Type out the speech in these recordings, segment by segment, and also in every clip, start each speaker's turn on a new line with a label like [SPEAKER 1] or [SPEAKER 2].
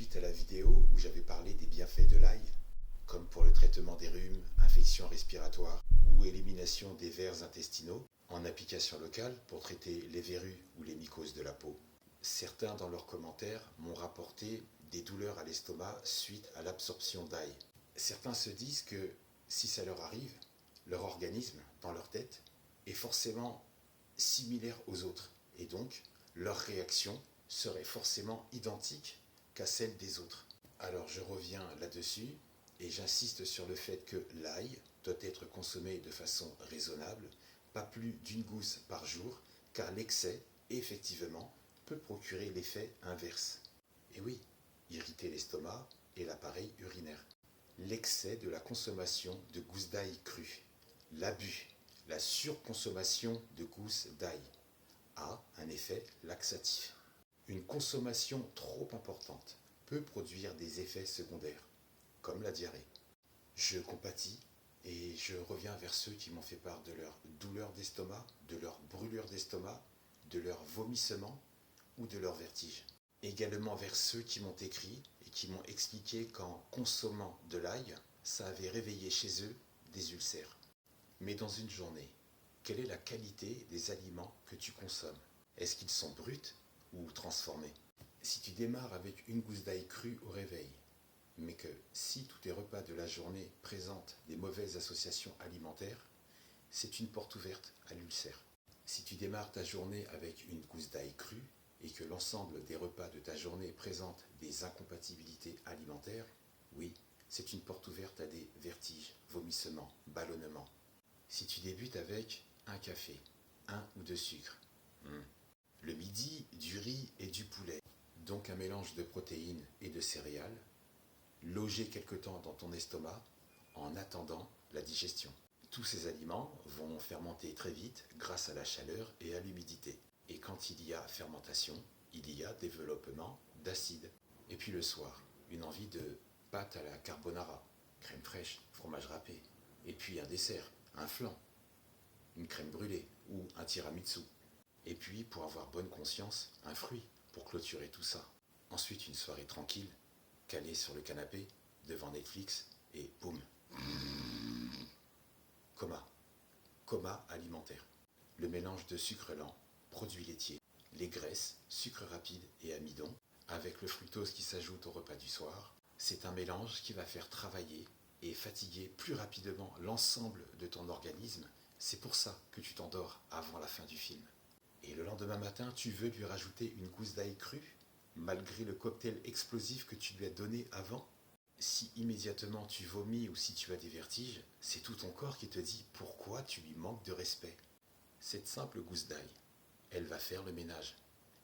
[SPEAKER 1] suite à la vidéo où j'avais parlé des bienfaits de l'ail, comme pour le traitement des rhumes, infections respiratoires ou élimination des vers intestinaux, en application locale pour traiter les verrues ou les mycoses de la peau. Certains dans leurs commentaires m'ont rapporté des douleurs à l'estomac suite à l'absorption d'ail. Certains se disent que si ça leur arrive, leur organisme, dans leur tête, est forcément similaire aux autres et donc leur réaction serait forcément identique qu'à celle des autres. Alors je reviens là-dessus et j'insiste sur le fait que l'ail doit être consommé de façon raisonnable, pas plus d'une gousse par jour, car l'excès, effectivement, peut procurer l'effet inverse. Et oui, irriter l'estomac et l'appareil urinaire. L'excès de la consommation de gousses d'ail crues, l'abus, la surconsommation de gousses d'ail a un effet laxatif. Une consommation trop importante peut produire des effets secondaires, comme la diarrhée. Je compatis et je reviens vers ceux qui m'ont fait part de leur douleur d'estomac, de leur brûlure d'estomac, de leur vomissement ou de leur vertige. Également vers ceux qui m'ont écrit et qui m'ont expliqué qu'en consommant de l'ail, ça avait réveillé chez eux des ulcères. Mais dans une journée, quelle est la qualité des aliments que tu consommes? Est-ce qu'ils sont bruts ou transformés? Si tu démarres avec une gousse d'ail crue au réveil, mais que si tous tes repas de la journée présentent des mauvaises associations alimentaires, c'est une porte ouverte à l'ulcère. Si tu démarres ta journée avec une gousse d'ail crue et que l'ensemble des repas de ta journée présentent des incompatibilités alimentaires, oui, c'est une porte ouverte à des vertiges, vomissements, ballonnements. Si tu débutes avec un café, un ou deux sucres, le midi, du riz et du poulet, donc un mélange de protéines et de céréales, logé quelque temps dans ton estomac en attendant la digestion. Tous ces aliments vont fermenter très vite grâce à la chaleur et à l'humidité. Et quand il y a fermentation, il y a développement d'acide. Et puis le soir, une envie de pâte à la carbonara, crème fraîche, fromage râpé. Et puis un dessert, un flan, une crème brûlée ou un tiramisu. Et puis, pour avoir bonne conscience, un fruit pour clôturer tout ça. Ensuite, une soirée tranquille, calée sur le canapé, devant Netflix, et boum. Coma. Coma alimentaire. Le mélange de sucre lent, produits laitiers, les graisses, sucre rapide et amidon, avec le fructose qui s'ajoute au repas du soir, c'est un mélange qui va faire travailler et fatiguer plus rapidement l'ensemble de ton organisme. C'est pour ça que tu t'endors avant la fin du film. Et le lendemain matin, tu veux lui rajouter une gousse d'ail crue, malgré le cocktail explosif que tu lui as donné avant? Si immédiatement tu vomis ou si tu as des vertiges, c'est tout ton corps qui te dit pourquoi tu lui manques de respect. Cette simple gousse d'ail, elle va faire le ménage.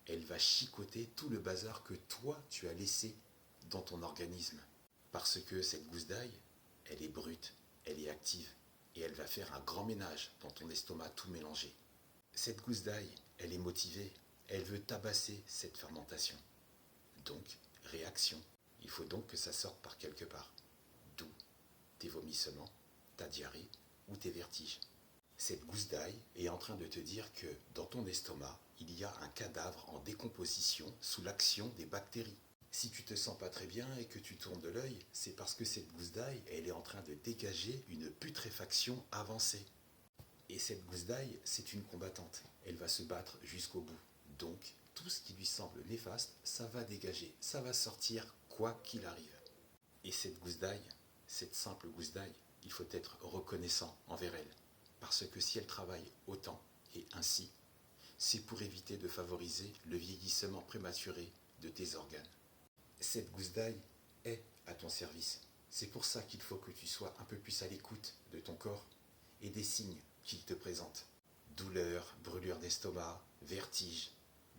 [SPEAKER 1] Elle va chicoter tout le bazar que toi tu as laissé dans ton organisme. Parce que cette gousse d'ail, elle est brute, elle est active et elle va faire un grand ménage dans ton estomac tout mélangé. Cette gousse d'ail, elle est motivée, elle veut tabasser cette fermentation. Donc, réaction. Il faut donc que ça sorte par quelque part. D'où tes vomissements, ta diarrhée ou tes vertiges. Cette gousse d'ail est en train de te dire que dans ton estomac, il y a un cadavre en décomposition sous l'action des bactéries. Si tu te sens pas très bien et que tu tournes de l'œil, c'est parce que cette gousse d'ail, elle est en train de dégager une putréfaction avancée. Et cette gousse d'ail, c'est une combattante. Elle va se battre jusqu'au bout. Donc, tout ce qui lui semble néfaste, ça va dégager, ça va sortir quoi qu'il arrive. Et cette gousse d'ail, cette simple gousse d'ail, il faut être reconnaissant envers elle. Parce que si elle travaille autant et ainsi, c'est pour éviter de favoriser le vieillissement prématuré de tes organes. Cette gousse d'ail est à ton service. C'est pour ça qu'il faut que tu sois un peu plus à l'écoute de ton corps et des signes qu'il te présente. Douleur, brûlure d'estomac, vertige,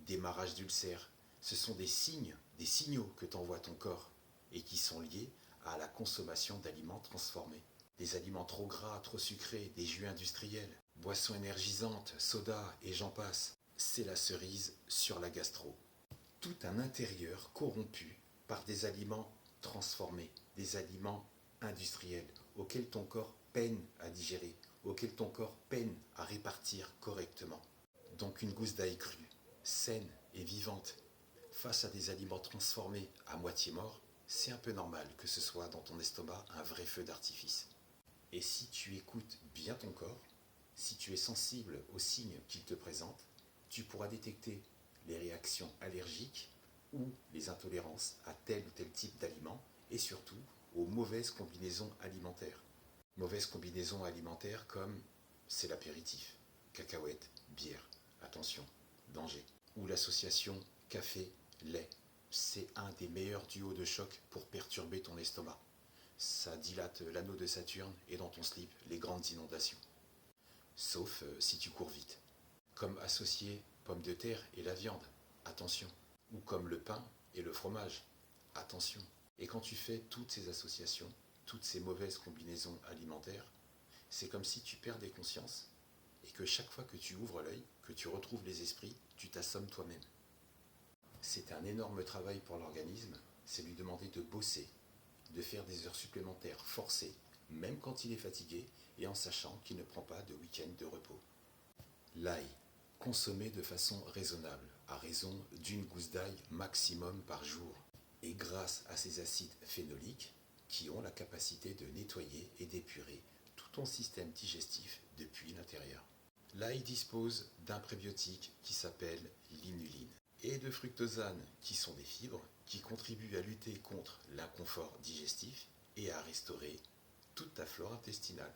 [SPEAKER 1] démarrage d'ulcère, ce sont des signes, des signaux que t'envoie ton corps et qui sont liés à la consommation d'aliments transformés. Des aliments trop gras, trop sucrés, des jus industriels, boissons énergisantes, sodas et j'en passe. C'est la cerise sur la gastro. Tout un intérieur corrompu par des aliments transformés, des aliments industriels auxquels ton corps peine à digérer, auxquels ton corps peine à répartir correctement. Donc une gousse d'ail crue, saine et vivante, Face à des aliments transformés à moitié morts, c'est un peu normal que ce soit dans ton estomac un vrai feu d'artifice. Et si tu écoutes bien ton corps, si tu es sensible aux signes qu'il te présente, tu pourras détecter les réactions allergiques ou les intolérances à tel ou tel type d'aliment et surtout aux mauvaises combinaisons alimentaires. Mauvaises combinaisons alimentaires comme c'est l'apéritif, cacahuètes, bière, attention, danger. Ou l'association café-lait, c'est un des meilleurs duos de choc pour perturber ton estomac. Ça dilate l'anneau de Saturne et dans ton slip les grandes inondations. Sauf si tu cours vite. Comme associer pommes de terre et la viande, attention. Ou comme le pain et le fromage, attention. Et quand tu fais toutes ces associations, toutes ces mauvaises combinaisons alimentaires, c'est comme si tu perds des consciences et que chaque fois que tu ouvres l'œil, que tu retrouves les esprits, tu t'assommes toi-même. C'est un énorme travail pour l'organisme, c'est lui demander de bosser, de faire des heures supplémentaires forcées, même quand il est fatigué et en sachant qu'il ne prend pas de week-end de repos. L'ail, consommé de façon raisonnable, à raison d'une gousse d'ail maximum par jour, et grâce à ses acides phénoliques qui ont la capacité de nettoyer et d'épurer tout ton système digestif depuis l'intérieur. L'ail dispose d'un prébiotique qui s'appelle l'inuline et de fructosanes qui sont des fibres qui contribuent à lutter contre l'inconfort digestif et à restaurer toute ta flore intestinale.